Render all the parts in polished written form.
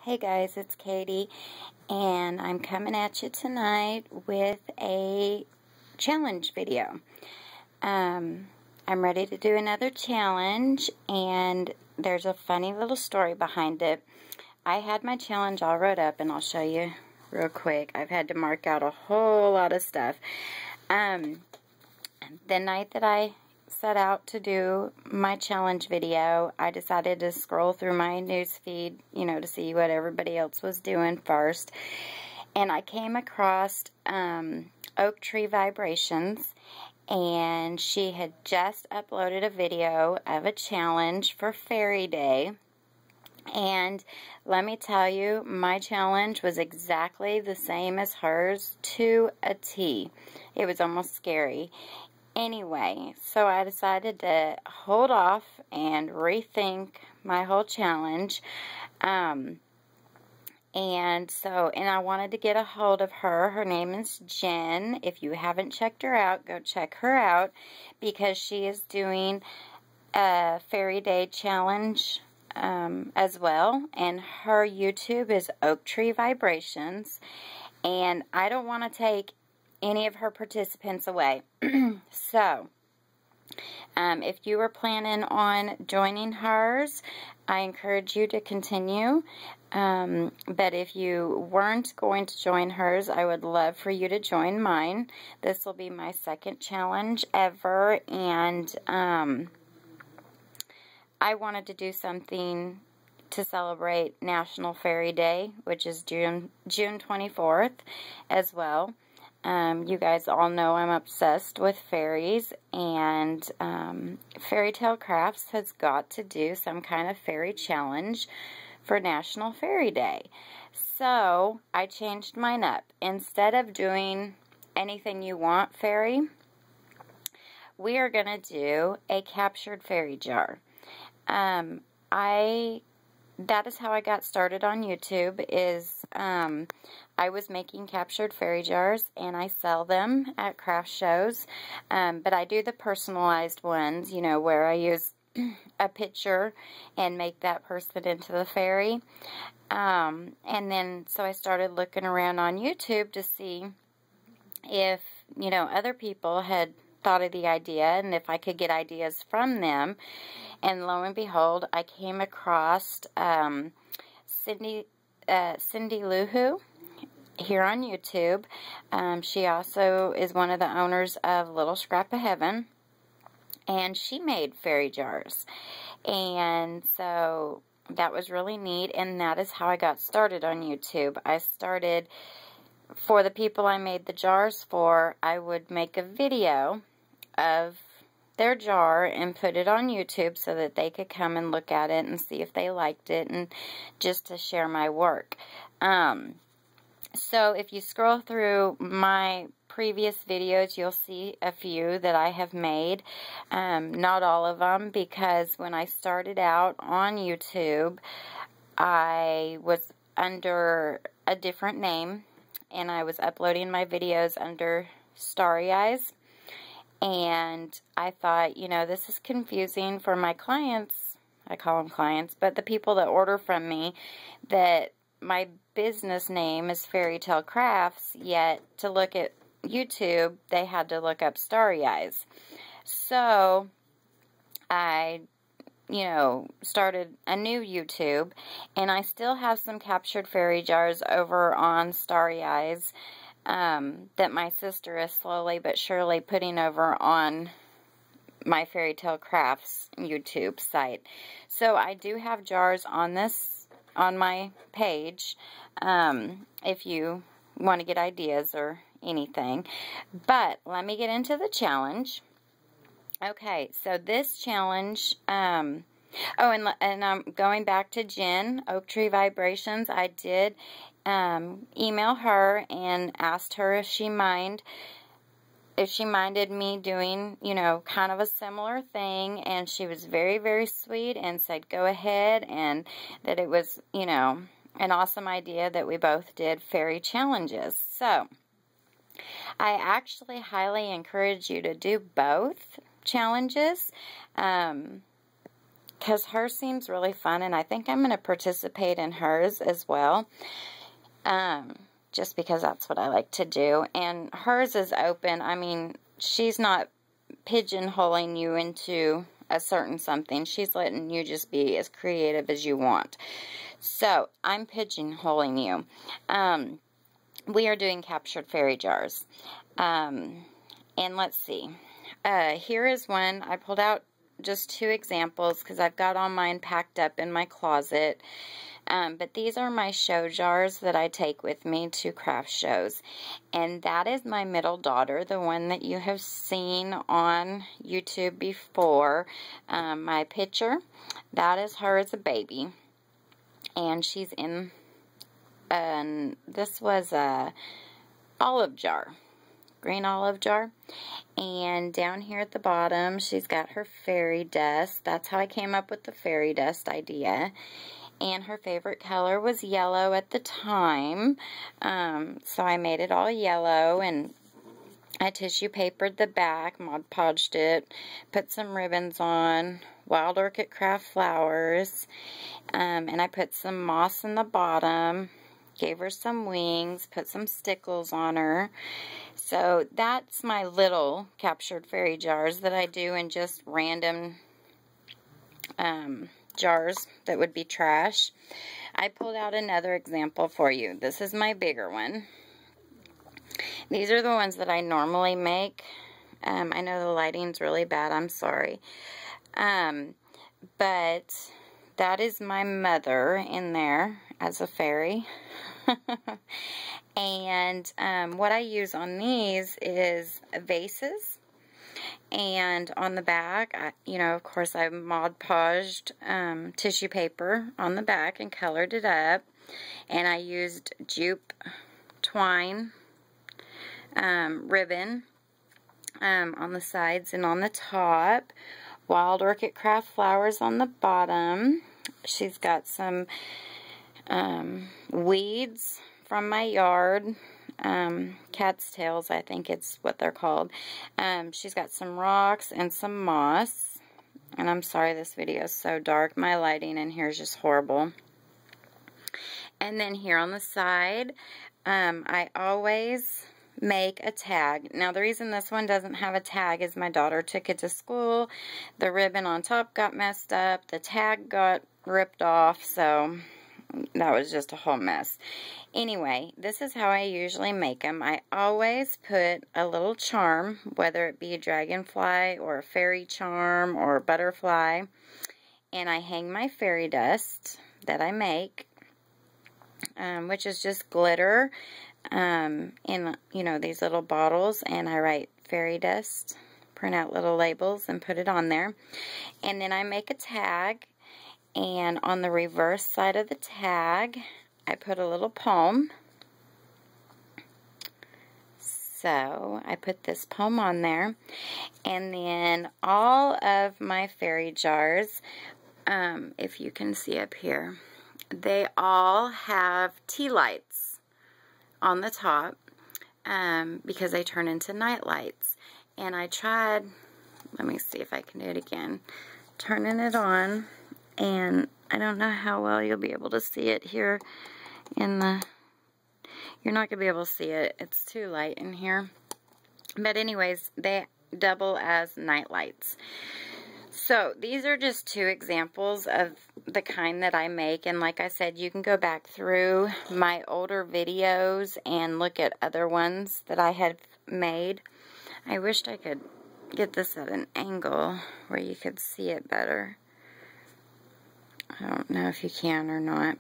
Hey guys, it's Katie, and I'm coming at you tonight with a challenge video. I'm ready to do another challenge, and there's a funny little story behind it. I had my challenge all wrote up, and I'll show you real quick. I've had to mark out a whole lot of stuff. The night that I set out to do my challenge video, I decided to scroll through my news feed, to see what everybody else was doing first. And I came across Oak Tree Vibrations, and she had just uploaded a video of a challenge for Fairy Day. And let me tell you, my challenge was exactly the same as hers to a T. It was almost scary. Anyway, so I decided to hold off and rethink my whole challenge. And I wanted to get a hold of her. Her name is Jen. If you haven't checked her out, go check her out, because she is doing a Fairy Day challenge as well. And her YouTube is Oak Tree Vibrations. And I don't want to take any of her participants away. So, if you were planning on joining hers, I encourage you to continue. But if you weren't going to join hers, I would love for you to join mine. This will be my second challenge ever, and I wanted to do something to celebrate National Fairy Day, which is June 24th as well. You guys all know I'm obsessed with fairies, and Fairy Tale Crafts has got to do some kind of fairy challenge for National Fairy Day. So I changed mine up. Instead of doing anything you want fairy, we are going to do a captured fairy jar. That is how I got started on YouTube, is I was making captured fairy jars, and I sell them at craft shows. But I do the personalized ones, where I use a picture and make that person into the fairy. And then, so I started looking around on YouTube to see if, other people had thought of the idea and if I could get ideas from them. And lo and behold, I came across Cindy Lou Who here on YouTube. She also is one of the owners of Little Scrap of Heaven, and she made fairy jars. And so that was really neat, and that is how I got started on YouTube. I started, for the people I made the jars for, I would make a video of their jar and put it on YouTube so that they could come and look at it and see if they liked it, and just to share my work. So if you scroll through my previous videos, you'll see a few that I have made. Not all of them, because when I started out on YouTube, I was under a different name, and I was uploading my videos under Starry Eyes. And I thought, this is confusing for my clients. I call them clients, but the people that order from me, that my business name is Fairy Tale Crafts, yet to look at YouTube, they had to look up Starry Eyes. So I, started a new YouTube, and I still have some captured fairy jars over on Starry Eyes that my sister is slowly but surely putting over on my Fairy Tale Crafts YouTube site. So I do have jars on my page, if you want to get ideas or anything. But let me get into the challenge. Okay, so this challenge, and I'm going back to Jen, Oak Tree Vibrations. I did email her and asked her if she minded me doing, kind of a similar thing, and she was very, very sweet and said go ahead, and that it was, an awesome idea that we both did fairy challenges. So I actually highly encourage you to do both challenges. because hers seems really fun, and I think I'm going to participate in hers as well, just because that's what I like to do. And hers is open. I mean, she's not pigeonholing you into a certain something. She's letting you just be as creative as you want. So, I'm pigeonholing you. We are doing captured fairy jars. And let's see. Here is one. I pulled out just 2 examples because I've got all mine packed up in my closet. But these are my show jars that I take with me to craft shows. And that is my middle daughter, the one that you have seen on YouTube before. My picture, that is her as a baby. And she's in, this was a olive jar. Green olive jar. And down here at the bottom, she's got her fairy dust. That's how I came up with the fairy dust idea. And her favorite color was yellow at the time. So I made it all yellow, and I tissue papered the back, Mod Podged it, put some ribbons on, Wild Orchid Craft flowers, and I put some moss in the bottom, gave her some wings, put some stickles on her. So that's my little captured fairy jars that I do in just random jars that would be trash. I pulled out another example for you. This is my bigger one. These are the ones that I normally make. I know the lighting's really bad. I'm sorry. But that is my mother in there as a fairy. And what I use on these is vases. And on the back, of course, I Mod Podged tissue paper on the back and colored it up. And I used jupe twine ribbon on the sides and on the top. Wild Orchid Craft flowers on the bottom. She's got some weeds from my yard. Cat's tails, I think it's what they're called. She's got some rocks and some moss. And I'm sorry this video is so dark. My lighting in here is just horrible. And then here on the side, I always make a tag. Now the reason this one doesn't have a tag is my daughter took it to school. The ribbon on top got messed up. The tag got ripped off, so that was just a whole mess. Anyway, this is how I usually make them. I always put a little charm, whether it be a dragonfly or a fairy charm or a butterfly, and I hang my fairy dust that I make, which is just glitter in, these little bottles, and I write fairy dust, print out little labels and put it on there. And then I make a tag, and on the reverse side of the tag, I put a little poem. So I put this poem on there. And then all of my fairy jars, if you can see up here, they all have tea lights on the top because they turn into night lights. And I tried, let me see if I can do it again, turning it on. And I don't know how well you'll be able to see it here in the, you're not going to be able to see it. It's too light in here. But anyways, they double as night lights. So these are just 2 examples of the kind that I make. And like I said, you can go back through my older videos and look at other ones that I had made. I wished I could get this at an angle where you could see it better. I don't know if you can or not.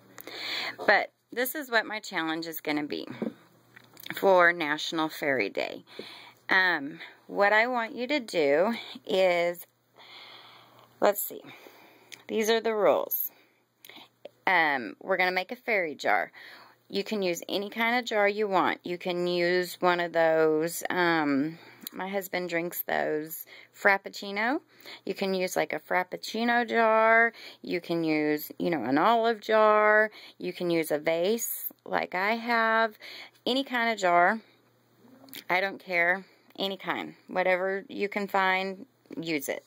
But this is what my challenge is going to be for National Fairy Day. What I want you to do is, let's see. These are the rules. We're going to make a fairy jar. You can use any kind of jar you want. You can use one of those, my husband drinks those Frappuccino. You can use like a Frappuccino jar. You can use, an olive jar. You can use a vase like I have. Any kind of jar. I don't care. Any kind. Whatever you can find, use it.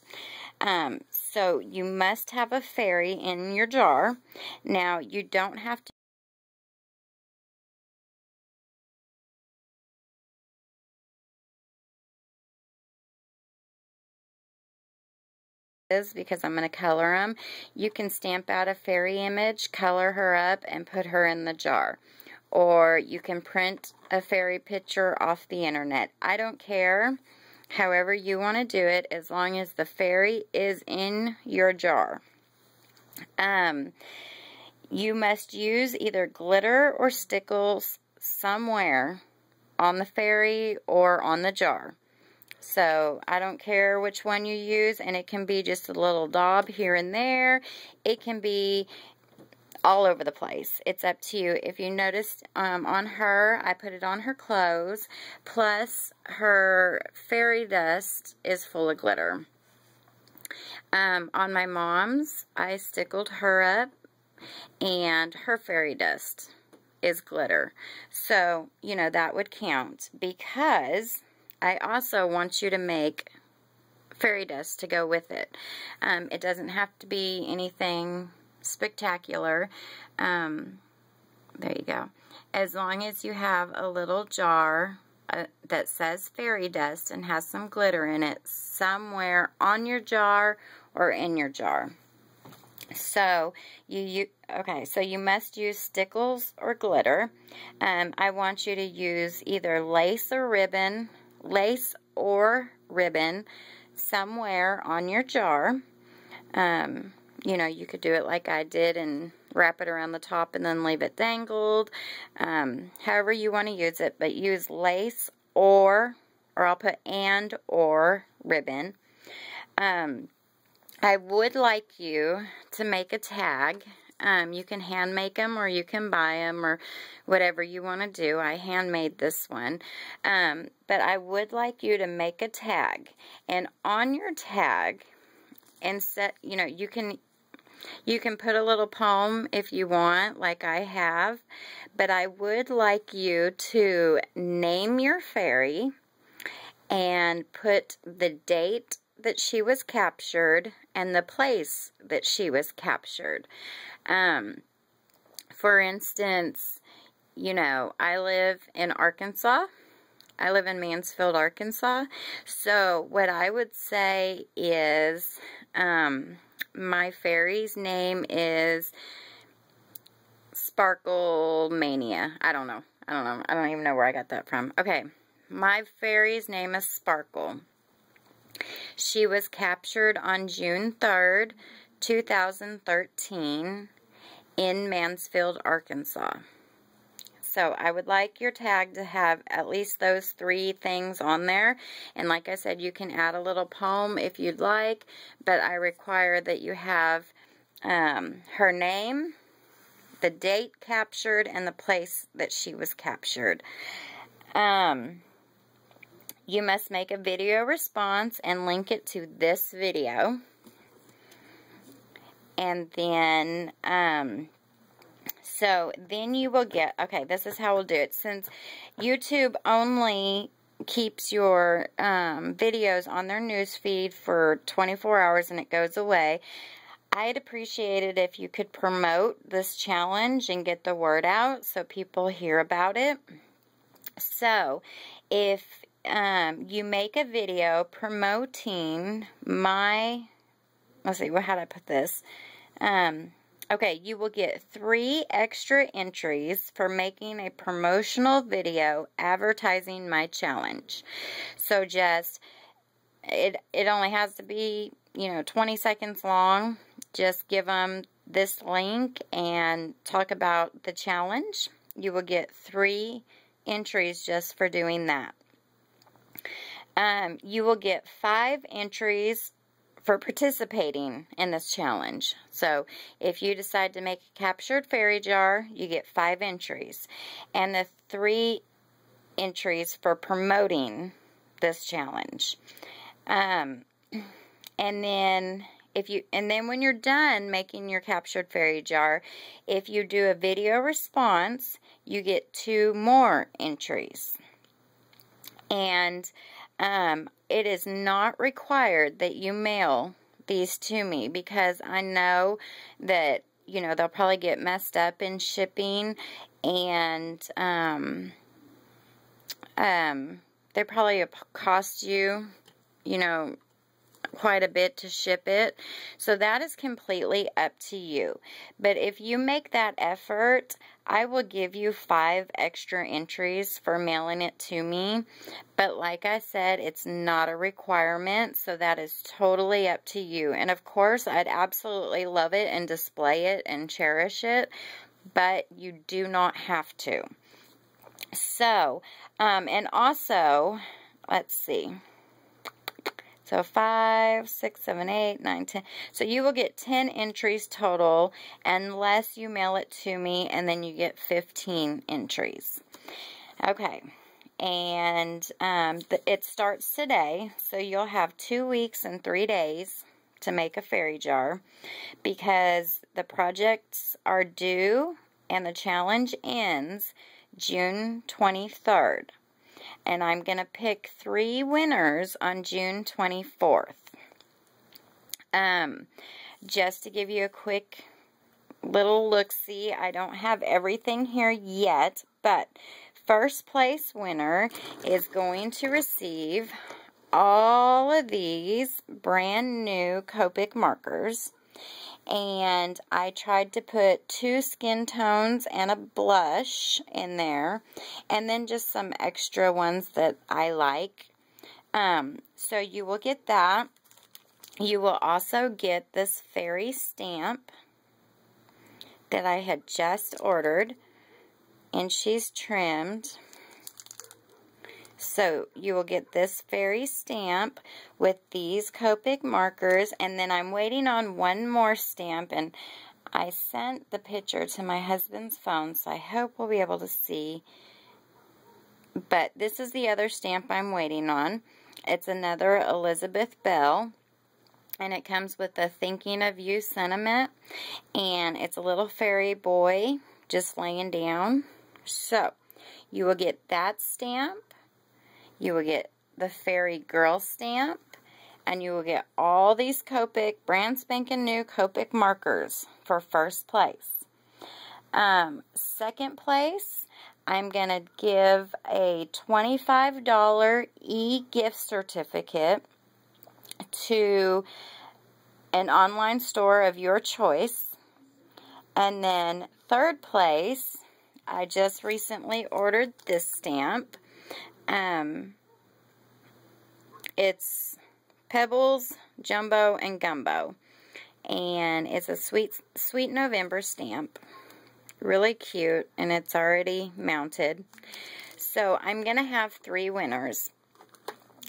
So you must have a fairy in your jar. Now, you don't have to because I'm going to color them. You can stamp out a fairy image, color her up, and put her in the jar. Or you can print a fairy picture off the internet. I don't care. However you want to do it, as long as the fairy is in your jar. You must use either glitter or stickles somewhere on the fairy or on the jar. So I don't care which one you use, and it can be just a little daub here and there. It can be all over the place. It's up to you. If you noticed on her, I put it on her clothes, plus her fairy dust is full of glitter. On my mom's, I stickled her up, and her fairy dust is glitter. So, you know, that would count, because I also want you to make fairy dust to go with it. It doesn't have to be anything spectacular. There you go. As long as you have a little jar that says fairy dust and has some glitter in it somewhere on your jar or in your jar. So so you must use stickles or glitter. I want you to use either lace or ribbon somewhere on your jar. You know, you could do it like I did and wrap it around the top and then leave it dangled. However you want to use it, but use lace or I'll put and or ribbon. I would like you to make a tag. You can hand make them or you can buy them or whatever you want to do. I handmade this one. But I would like you to make a tag. And on your tag, you know, you can put a little poem if you want, like I have. But I would like you to name your fairy and put the date that she was captured and the place that she was captured. For instance, you know, I live in Arkansas. I live in Mansfield, Arkansas. So what I would say is my fairy's name is Sparkle Mania. I don't know. I don't even know where I got that from. Okay. My fairy's name is Sparkle. She was captured on June 3rd, 2013 in Mansfield, Arkansas. So I would like your tag to have at least those 3 things on there. And like I said, you can add a little poem if you'd like, but I require that you have her name, the date captured, and the place that she was captured. You must make a video response and link it to this video. And then, so then you will get, okay, this is how we'll do it. Since YouTube only keeps your videos on their news feed for 24 hours and it goes away, I'd appreciate it if you could promote this challenge and get the word out so people hear about it. So, if you make a video promoting my, let's see, how did I put this? Okay, you will get 3 extra entries for making a promotional video advertising my challenge. So just, it only has to be, you know, 20 seconds long. Just give them this link and talk about the challenge. You will get 3 entries just for doing that. You will get 5 entries for participating in this challenge. So if you decide to make a captured fairy jar, you get 5 entries. And the 3 entries for promoting this challenge. And then when you're done making your captured fairy jar, if you do a video response, you get 2 more entries. And it is not required that you mail these to me, because I know that, you know, they'll probably get messed up in shipping, and they probably cost you, you know, quite a bit to ship it. So that is completely up to you. But if you make that effort, I will give you 5 extra entries for mailing it to me. But like I said, it's not a requirement, so that is totally up to you. And of course, I'd absolutely love it and display it and cherish it, but you do not have to. So, and also, let's see. So 5, 6, 7, 8, 9, 10. So you will get 10 entries total unless you mail it to me, and then you get 15 entries. Okay. And it starts today, so you'll have 2 weeks and 3 days to make a fairy jar, because the projects are due and the challenge ends June 23rd. And I'm going to pick 3 winners on June 24th. Just to give you a quick little look-see, I don't have everything here yet, but first place winner is going to receive all of these brand new Copic markers. And I tried to put 2 skin tones and a blush in there, and then just some extra ones that I like. So you will get that. You will also get this fairy stamp that I had just ordered, and she's trimmed. So you will get this fairy stamp with these Copic markers, and then I'm waiting on one more stamp, and I sent the picture to my husband's phone, so I hope we'll be able to see. But this is the other stamp I'm waiting on. It's another Elizabeth Bell, and it comes with a thinking of you sentiment, and it's a little fairy boy just laying down. So you will get that stamp. You will get the Fairy Girl stamp, and you will get all these Copic, brand spanking new Copic markers for first place. Second place, I'm going to give a $25 e-gift certificate to an online store of your choice. And then third place, I just recently ordered this stamp. It's Pebbles, Jumbo, and Gumbo. And it's a Sweet November stamp. Really cute, and it's already mounted. So I'm going to have 3 winners.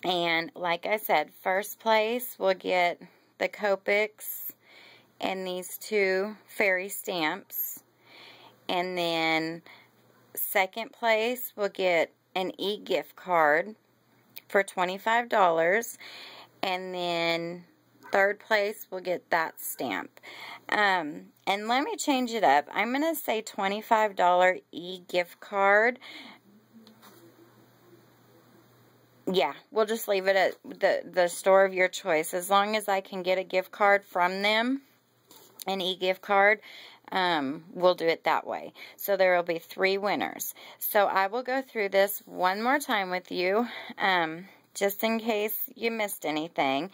And like I said, first place will get the Copics and these 2 fairy stamps. And then second place will get an e-gift card for $25, and then third place will get that stamp. And let me change it up. I'm going to say $25 e-gift card. Yeah, we'll just leave it at the store of your choice. As long as I can get a gift card from them, an e-gift card, we'll do it that way. So there will be 3 winners. So I will go through this one more time with you, just in case you missed anything.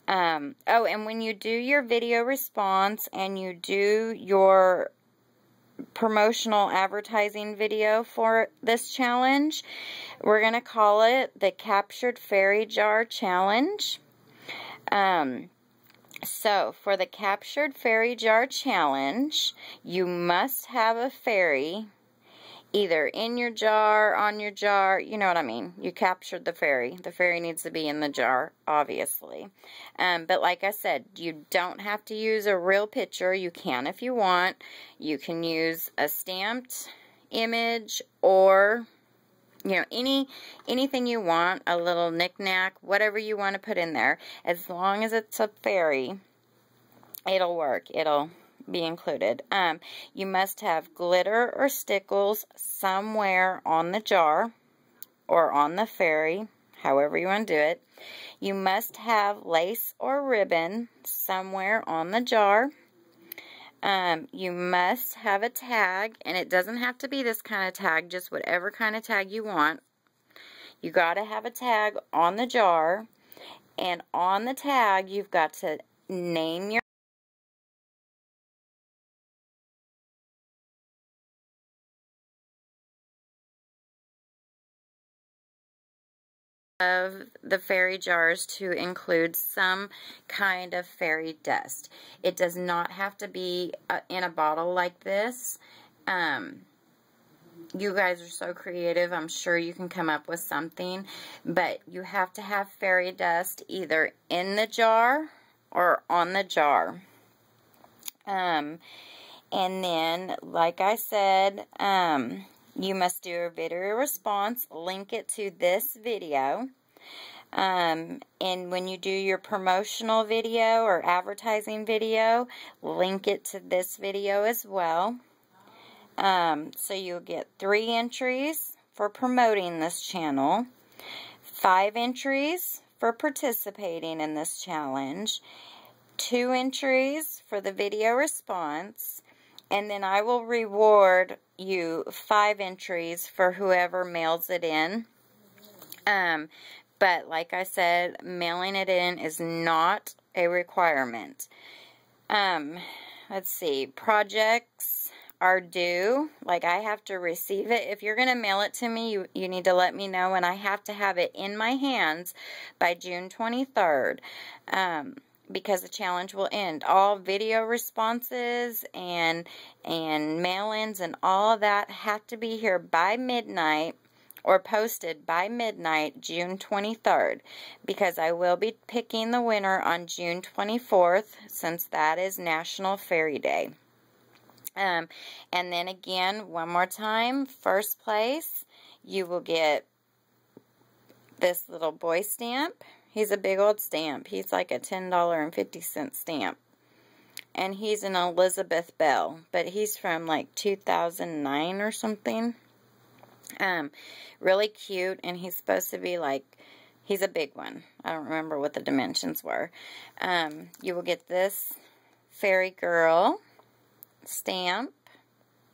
Oh, and when you do your video response and you do your promotional advertising video for this challenge, we're going to call it the Captured Fairy Jar Challenge. So, for the Captured Fairy Jar Challenge, you must have a fairy either in your jar, on your jar, you know what I mean. You captured the fairy. The fairy needs to be in the jar, obviously. But like I said, you don't have to use a real picture. You can if you want. You can use a stamped image, or you know, anything you want, a little knick-knack, whatever you want to put in there. As long as it's a fairy, it'll work. It'll be included. You must have glitter or stickles somewhere on the jar or on the fairy, however you want to do it. You must have lace or ribbon somewhere on the jar. You must have a tag, and it doesn't have to be this kind of tag, just whatever kind of tag you want. You got to have a tag on the jar, and on the tag you've got to name your of the fairy jars to include some kind of fairy dust. It does not have to be in a bottle like this. You guys are so creative. I'm sure you can come up with something, but you have to have fairy dust either in the jar or on the jar. And then, like I said, you must do a video response, link it to this video, and when you do your promotional video or advertising video, link it to this video as well. So you'll get 3 entries for promoting this channel, 5 entries for participating in this challenge, 2 entries for the video response, and then I will reward you 5 entries for whoever mails it in. But like I said, mailing it in is not a requirement. Let's see, projects are due. Like, I have to receive it. If you're going to mail it to me, you need to let me know, and I have to have it in my hands by June 23rd. Because the challenge will end. All video responses and mail-ins and all of that have to be here by midnight, or posted by midnight, June 23rd, because I will be picking the winner on June 24th, since that is National Fairy Day. And then again, one more time, first place, you will get this little boy stamp. He's a big old stamp. He's like a $10.50 stamp. And he's an Elizabeth Bell, but he's from like 2009 or something. Really cute, and he's supposed to be like, he's a big one. I don't remember what the dimensions were. You will get this Fairy Girl stamp,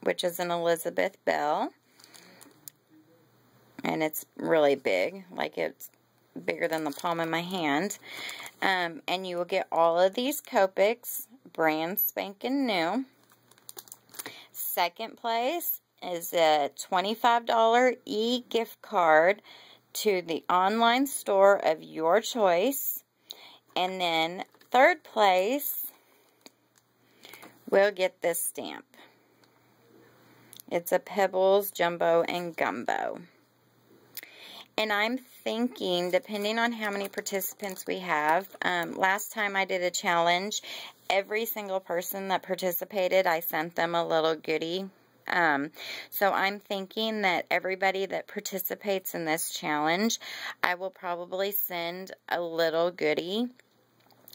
which is an Elizabeth Bell. And it's really big, like it's bigger than the palm of my hand. And you will get all of these Copics, brand spanking new. Second place is a $25 e-gift card to the online store of your choice. And then third place will get this stamp. It's a Pebbles, Jumbo, and Gumbo. And I'm thinking, depending on how many participants we have, last time I did a challenge, every single person that participated, I sent them a little goodie. So I'm thinking that everybody that participates in this challenge, I will probably send a little goodie.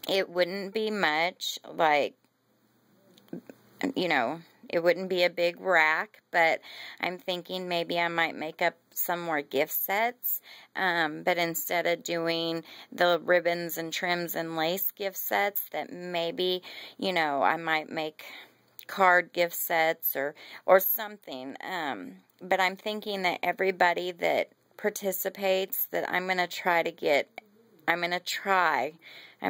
It wouldn't be much, like, you know, it wouldn't be a big rack, but I'm thinking maybe I might make up some more gift sets. But instead of doing the ribbons and trims and lace gift sets, that maybe, you know, I might make card gift sets or something. But I'm thinking that everybody that participates, that I'm going to try to get, I'm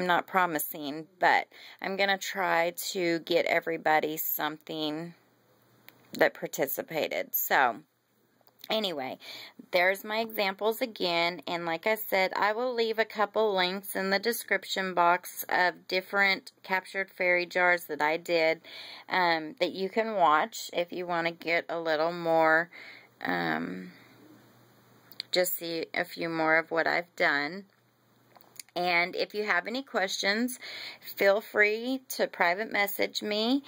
not promising, but I'm going to try to get everybody something that participated. So, anyway, there's my examples again, and like I said, I will leave a couple links in the description box of different Captured Fairy jars that I did, that you can watch if you want to get a little more, just see a few more of what I've done. And if you have any questions, feel free to private message me.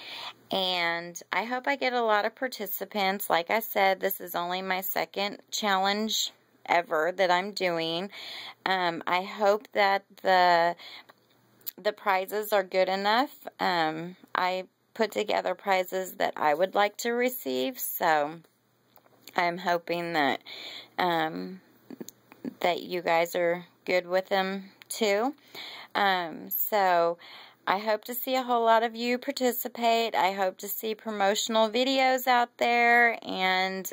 And I hope I get a lot of participants. Like I said, this is only my second challenge ever that I'm doing. I hope that the prizes are good enough. I put together prizes that I would like to receive. So I'm hoping that that you guys are good with them too. So I hope to see a whole lot of you participate. I hope to see promotional videos out there, and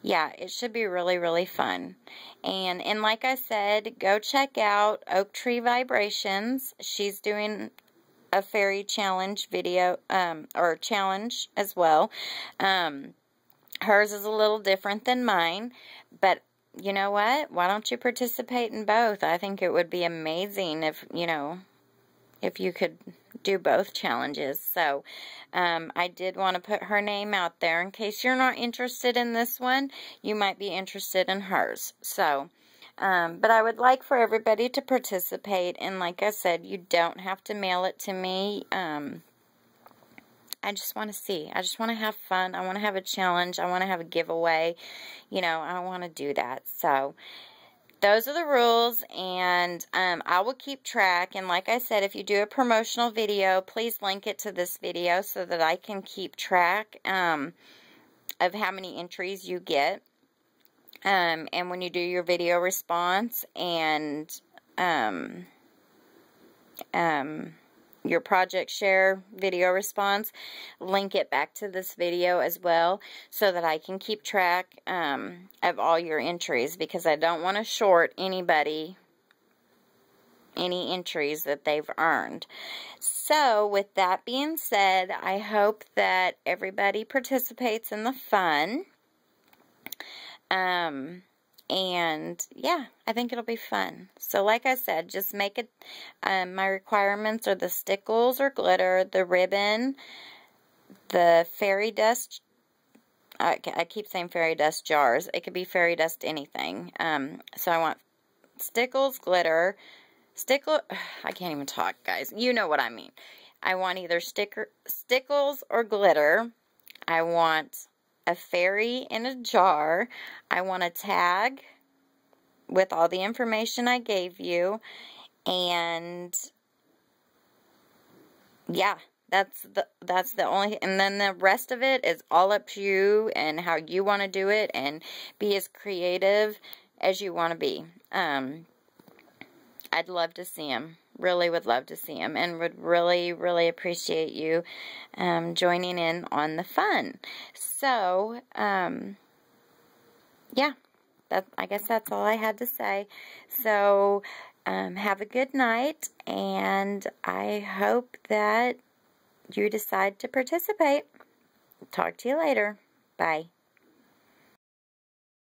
yeah, it should be really, really fun. And like I said, go check out Oak Tree Vibrations. She's doing a fairy challenge video, or challenge as well. Hers is a little different than mine, but you know what? Why don't you participate in both? I think it would be amazing if, you know, if you could do both challenges. So, I did want to put her name out there in case you're not interested in this one. You might be interested in hers. So, but I would like for everybody to participate, and like I said, you don't have to mail it to me. I just want to see. I just want to have fun. I want to have a challenge. I want to have a giveaway. You know, I want to do that. So, those are the rules, and I will keep track. And like I said, if you do a promotional video, please link it to this video so that I can keep track of how many entries you get. And when you do your video response and your project share video response, link it back to this video as well so that I can keep track of all your entries, because I don't want to short anybody any entries that they've earned. So with that being said, I hope that everybody participates in the fun. And yeah, I think it'll be fun. So like I said, just make it, my requirements are the stickles or glitter, the ribbon, the fairy dust, I keep saying fairy dust jars. It could be fairy dust anything. So I want stickles, glitter, I can't even talk, guys. You know what I mean. I want either stickles or glitter. I want a fairy in a jar. I want a tag with all the information I gave you, and yeah, that's the only, and then the rest of it is all up to you and how you want to do it, and be as creative as you want to be. I'd love to see them. Really would love to see them, and would really, really appreciate you joining in on the fun. So, yeah, I guess that's all I had to say. So, have a good night, and I hope that you decide to participate. Talk to you later. Bye.